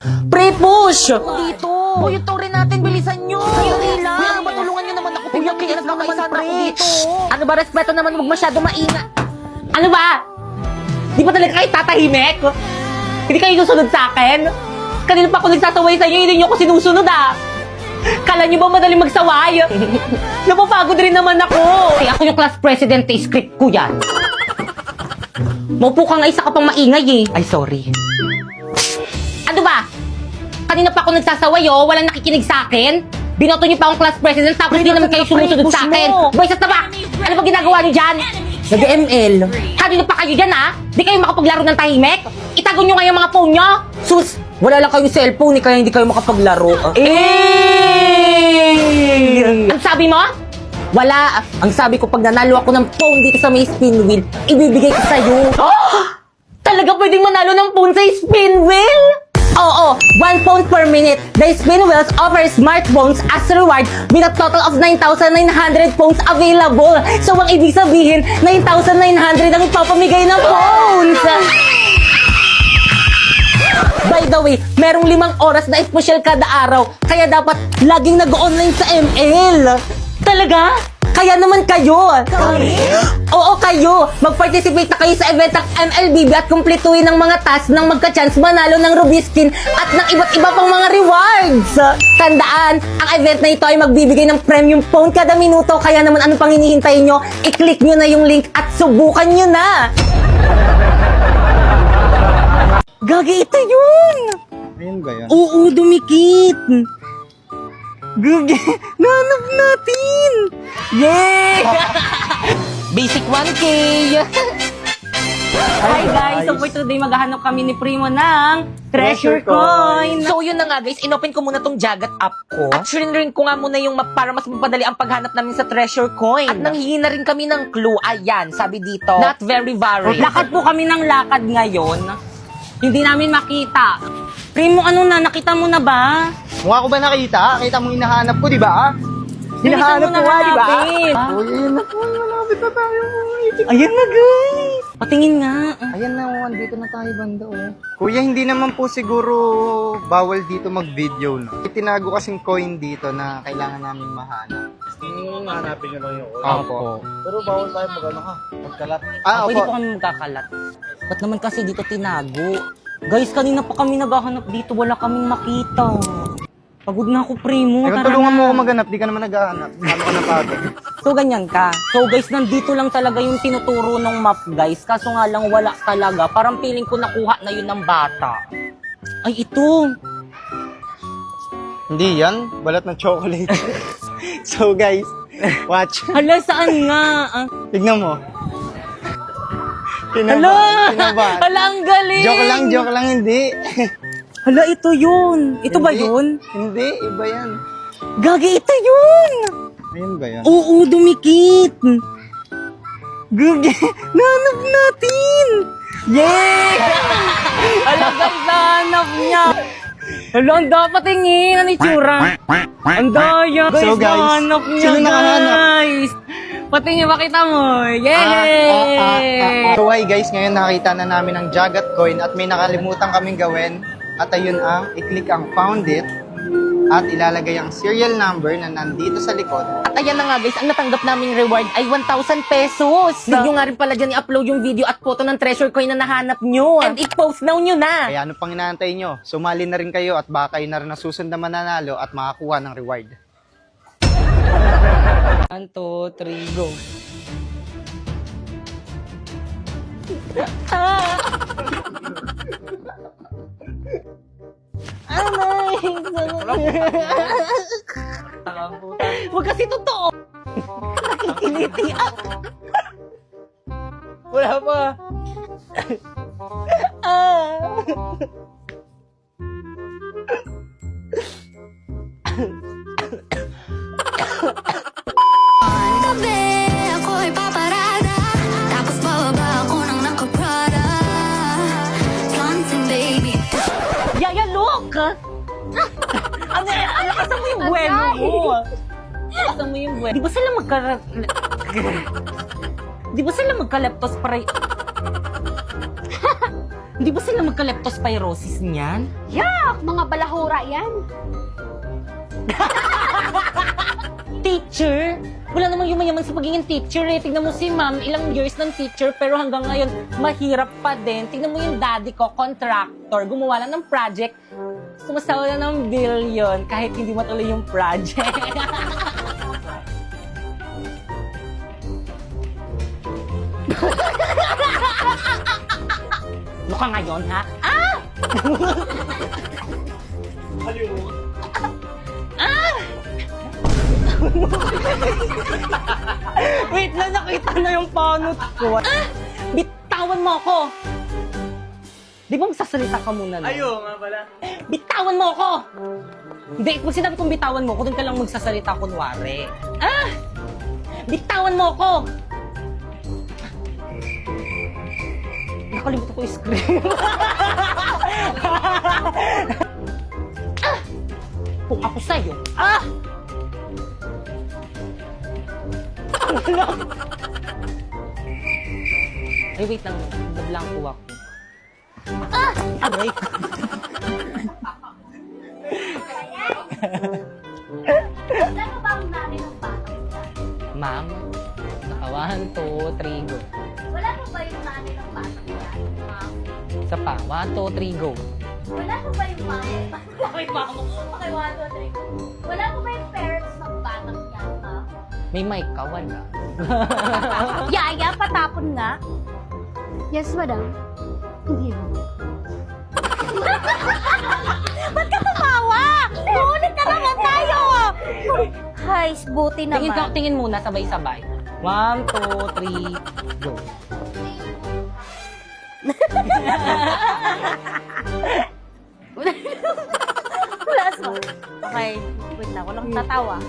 Pre-push! Dito. Uy, yung tore natin, bilisan nyo! Hindi lang. Uy, ano ba, tulungan nyo naman ako. Uy, ang kikinig naman naman, sana pre. ako dito. Ano ba, respeto naman, huwag masyado maingat. Ano ba? Di ba talaga kayo tatahimik? Hindi kayo susunod sa akin? Kanina pa ako nagsasaway sa inyo, hindi nyo ako sinusunod ah. Kala nyo ba madaling magsaway? Napapagod rin naman ako. Kasi ako yung class president, script ko yan. Maupo ka nga, isa ka pang maingay eh. Ay, sorry. Ano ba? Kanina pa ako nagsasaway oh, walang nakikinig sa akin. Binoto niyo pa akong class president tapos di naman kayo sumusunod sa akin. Boys, na ba? Ano ba ginagawa niyo dyan? Nag-ML. Kanina pa kayo dyan ha? Di kayo makapaglaro ng tahimik? Itago niyo nga yung mga phone niyo. Sus, wala lang kayong cellphone kaya hindi kayo makapaglaro. Ang sabi mo? Wala. Ang sabi ko pag nanalo ako ng phone dito sa may spin wheel, ibibigay ko sa'yo. Talaga pwedeng manalo ng phone sa spin wheel? Oo, 1 phone per minute. The spin wheels offer smartphones as a reward with a total of 9,900 phones available. So, ang ibig sabihin, 9,900 ang ipapamigay ng phones. By the way, merong 5 oras na espesyal kada araw. Kaya dapat laging nag-online sa ML. Talaga? Kaya naman kayo. Oo, kayo. Mag-participate na kayo sa event ng MLBB at kumpletuhin ng mga tasks ng magka-chance manalo ng Ruby Skin at ng iba't iba pang mga rewards. Tandaan, ang event na ito ay magbibigay ng premium phone kada minuto. Kaya naman ano pang hinihintay nyo? I-click nyo na yung link at subukan nyo na. Gagi, ito yun! Ayun ba yun? Oo, dumikit! Gagi, nanap natin! Yay! Basic 1K! Hi guys! So for today, maghahanap kami ni Primo ng Treasure Coin! So yun na nga guys, inopen ko muna tong Jagat app ko. At rin ko nga muna yung map para mas mapadali ang paghanap namin sa Treasure Coin. At nanghingi na rin kami ng clue. Ayan, sabi dito, not very varied. Lakad po kami ng lakad ngayon. Hindi namin makita. Primo, ano na? Nakita mo na ba? Mukha ko ba nakita? Kita mo hinahanap ko, di ba? Hinahanap ko nga, di ba? hanapin. Uy, ayun na po. Malapit na tayo. Ayan na guys! Patingin nga. Ayan na, andito na tayo banda, oh. Kuya, hindi naman po siguro bawal dito mag-video, no? Itinago kasing coin dito na kailangan namin mahanap. Hanapin nyo lang yung Opo. Pero bawal tayo mag-ano ka, magkalat. Pwede po kami magkakalat. Ba't naman kasi dito tinago? Guys, kanina pa kami naghahanap dito. Wala kaming makita. Pagod na ako, Primo. Kung Tara tulungan na. mo ako maghanap, di ka naman naghahanap. Ano ka na pagod? So, ganyan ka. So, guys, nandito lang talaga yung tinuturo ng map, guys. Kaso nga lang, wala talaga. Parang feeling ko nakuha na yun ng bata. Ay, ito. Hindi yan. Balat ng chocolate. So guys, watch. Hala, saan nga? Tignan mo. Hala! Kinabahan. Hala, ang galing! Joke lang, hindi. Hala, ito yun. Ito ba Hindi. yun? Hindi, iba yan. Gagi, ito yun! Ayun ba yan? Oo, dumikit. Gagi, nanap natin! Yay! Hala, guys, nanap niya. Hala, ang dapat tingin. Ano itsura? Ang daya. Guys, So, guys, nanap niya, sino nakahanap? guys. Patingin, makita mo. Yay! So hi guys, ngayon nakita na namin ang Jagat coin at may nakalimutan kaming gawin. At ayun ang, i-click ang found it at ilalagay ang serial number na nandito sa likod. At ayan na nga guys, ang natanggap naming reward ay 1,000 pesos. Need nyo nga rin pala dyan i-upload yung video at photo ng treasure coin na nahanap nyo. And i-post now nyo na. Kaya ano pang inaantay nyo? Sumali na rin kayo at baka kayo na rin nasusunod na mananalo at makakuha ng reward. 1, 2, 3, go. Huwag kasi totoo. Nakikiliti ako. Wala pa. Gabi, ako'y paparada. Tapos bababa ako ng nakaprada. Flaunting, baby. Yaya, look! Ano kasa mo yung buwelo mo? Kasa mo yung buwelo. Di ba sila magka... Di ba sila magka-laptos para... Hindi ba sila magka-leptospirosis niyan? Yak! Mga balahura yan. Teacher? Wala namang yumayaman sa pagiging teacher eh. Tignan mo si ma'am, ilang years ng teacher pero hanggang ngayon mahirap pa din. Tignan mo yung daddy ko, contractor, gumawa lang ng project. Sumasawa na ng billion kahit hindi matuloy yung project. Mukha ngayon, ha? Ah! Ah! Wait lang, nakita na yung panot ko. Ah! Bitawan mo ako! Di ba magsasalita ka muna? No? Ayo nga pala. Bitawan mo ako! Hindi, kung sinabi kong bitawan mo ako, doon ka lang magsasalita kunwari. Ah! Bitawan mo ako! Nakalimutan ko yung screen. Ah! Kung ako sa'yo, ah! Ay, wait lang. Nablanko ako. Ah! Aray! Alam mo ba ang nanay ng bata? Ma'am, naka 1, 2, 3, go. Wala mo ba yung nanay ng bata yan, ma'am? Isa pa, 1, 2, 3, go. Wala mo ba yung mami? Okay, ma'am. Okay, 1, 2, 3. Wala mo ba yung parents ng batang yan, ma'am? May mic ka, wala. Yaya, patapon nga. Yes, madam. Hindi mo. Ba't ka tumawa? Ulit na naman tayo! Hay, buti naman. Tingin muna, sabay-sabay. 1, 2, 3, go. Plus mo. Okay, wait na. Walang tatawa.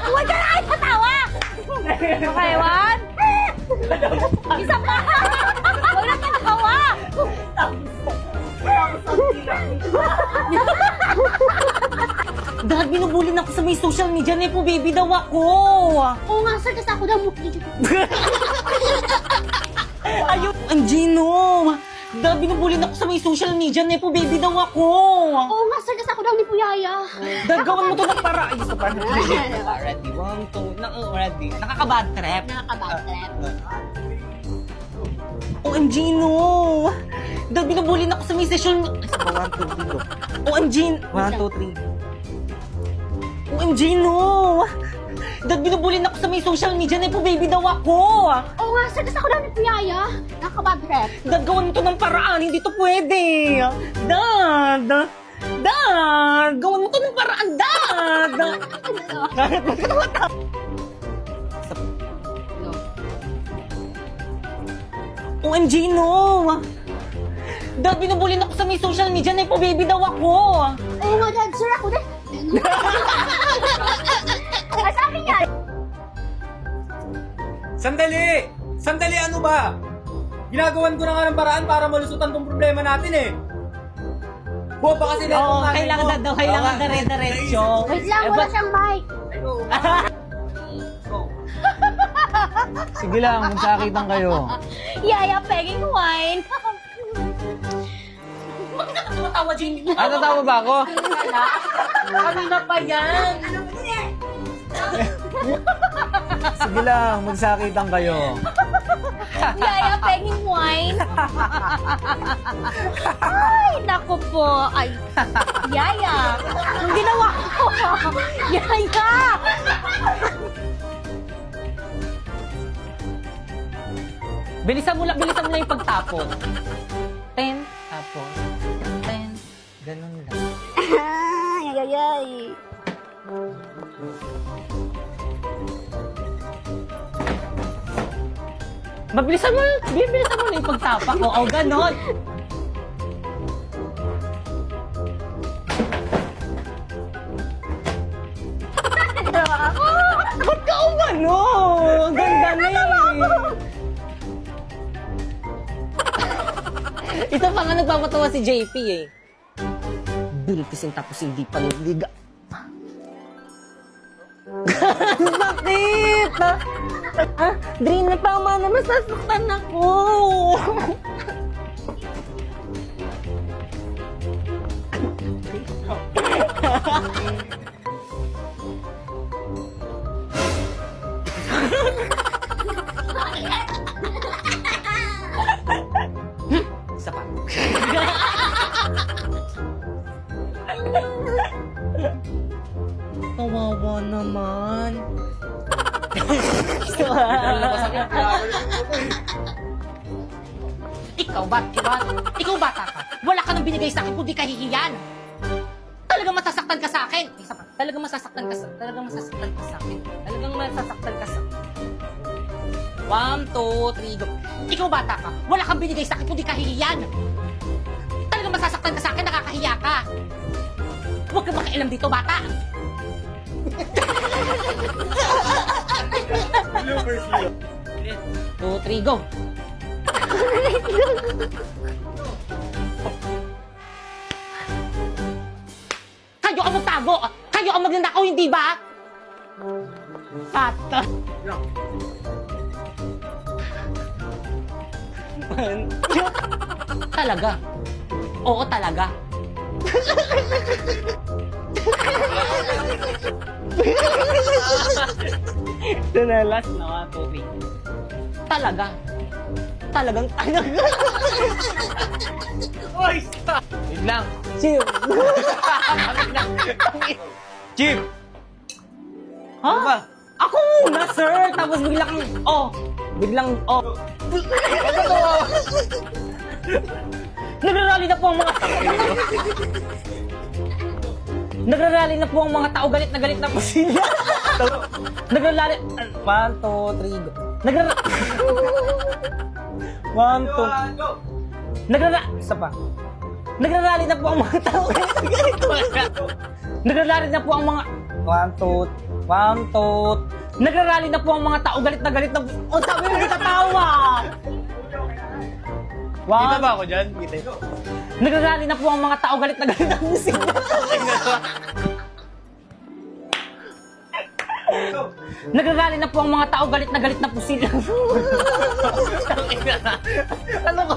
Huwag ka na kayo tatawa! Okay, 1. Isa pa! Huwag na tatawa! Dahil binubulin ako sa may social media, Nepo baby daw ako. Oo nga, sir, kasi ako daw mukli. Ayun, Angino. Dahil binubulin ako sa may social media, Nepo baby daw ako. Oo nga, sir, kasi ako daw ni Puyaya. Dahil gawan mo to ng para. Ay, isa pa. Ready, 1, 2, ready. Nakaka-bad trip. Nakakabad trip. OMG, no! Dahil binubulin ako sa may session... Ay, isa pa, 1, 2, 3, go. OMG, 1, 2, 3. OMG, no! Dahil binubulin ako sa may social media, Nepo baby daw ako. Oo nga, sir, kasi ako daw ni Puyaya. Nakakabad trip. Dad, gawan mo to ng paraan, hindi to pwede. Dad! Dad! Gawan mo to ng paraan, Dad! Dad, ba't ka tumatawa? OMG, no! Dad, binubulin ako sa may social media, Nepo baby daw ako. Oo nga, dad, sir, ako din. Ang sabi niya. Sandali! Sandali, ano ba? Ginagawan ko na nga ng paraan para malusutan tong problema natin eh. Buwa pa kasi Oo, kailangan Dad daw, kailangan dire-diretso. Wait lang, wala siyang mic. Sige lang, magsakitan kayo. Yaya, pegging wine. Ba't ka tumatawa, Jamie? Tatawa ba ako? Kanina pa yan. Sige lang, magsakitan kayo. Yaya, pegging wine. Ay, naku po. Ay, Yaya. Ang ginawa ko. Yaya. Bilisan mo na yung pagtapon. 10, tapos 10, ganun lang. Ay, ay, ay. Bilisan mo na yung pagtapak ko. O, ganon. Ba't ka umano? Ang ganda na Isa pa nga nagpapatawa si JP eh. Bultisin tapos hindi pa niliga. Bakit? Drina, tama na. Masasaktan ako. Isa pa. Kawawa naman. Ikaw bata ka. Wala ka nang binigay sa akin kundi kahihiyan. Talagang masasaktan ka sa akin. Isa pa. Talagang masasaktan ka sa akin. Talagang masasaktan ka sa 1, 2, 3, go. Ikaw bata ka. Wala kang binigay sa akin kundi kahihiyan. Talagang masasaktan ka sa akin. Nakakahiya ka. Huwag ka makialam dito, bata. Two, three, go. Kayo ang magtago! Kayo ang magnanakaw, hindi ba? Tata. Talaga? Oo, talaga. Ito na, last na. 1, 2, 3. Talaga. Talagang talaga. Oy, stop! Wait lang. Chill. Chief! Ha? Ano ba? Ako muna, sir! Tapos biglang, Nagrarally na po ang mga Nagrarally na po ang mga tao, galit na po sila. Nagrarally, 1, 2, 3, go. Isa pa. Nagrarally na po ang mga tao, Nagrarally na po ang mga 1, 2. Nagrarally na po ang mga tao, galit na po. O, sabi mo, tatawa. Kita ba ako dyan? Kita ito. Nagrarally na po ang mga tao, galit na po sila. Nagrarally na po ang mga tao, galit na po sila. Ano ka?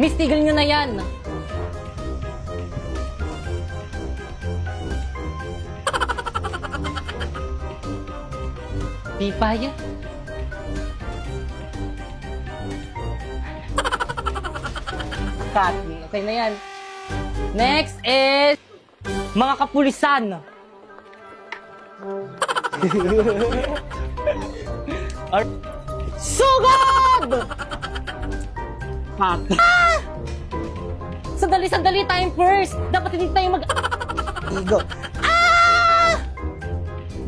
Miss, tigil nyo na yan. Pipaya? Cut. Okay na yan. Next is mga kapulisan. Sugod! Cut. Sandali, time first. Dapat hindi tayo Igo.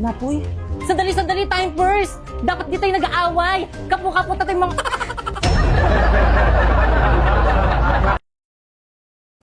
Napoy. Sandali, time first. Dapat di tayo nag-aaway. Kapo-kapo tayo mga...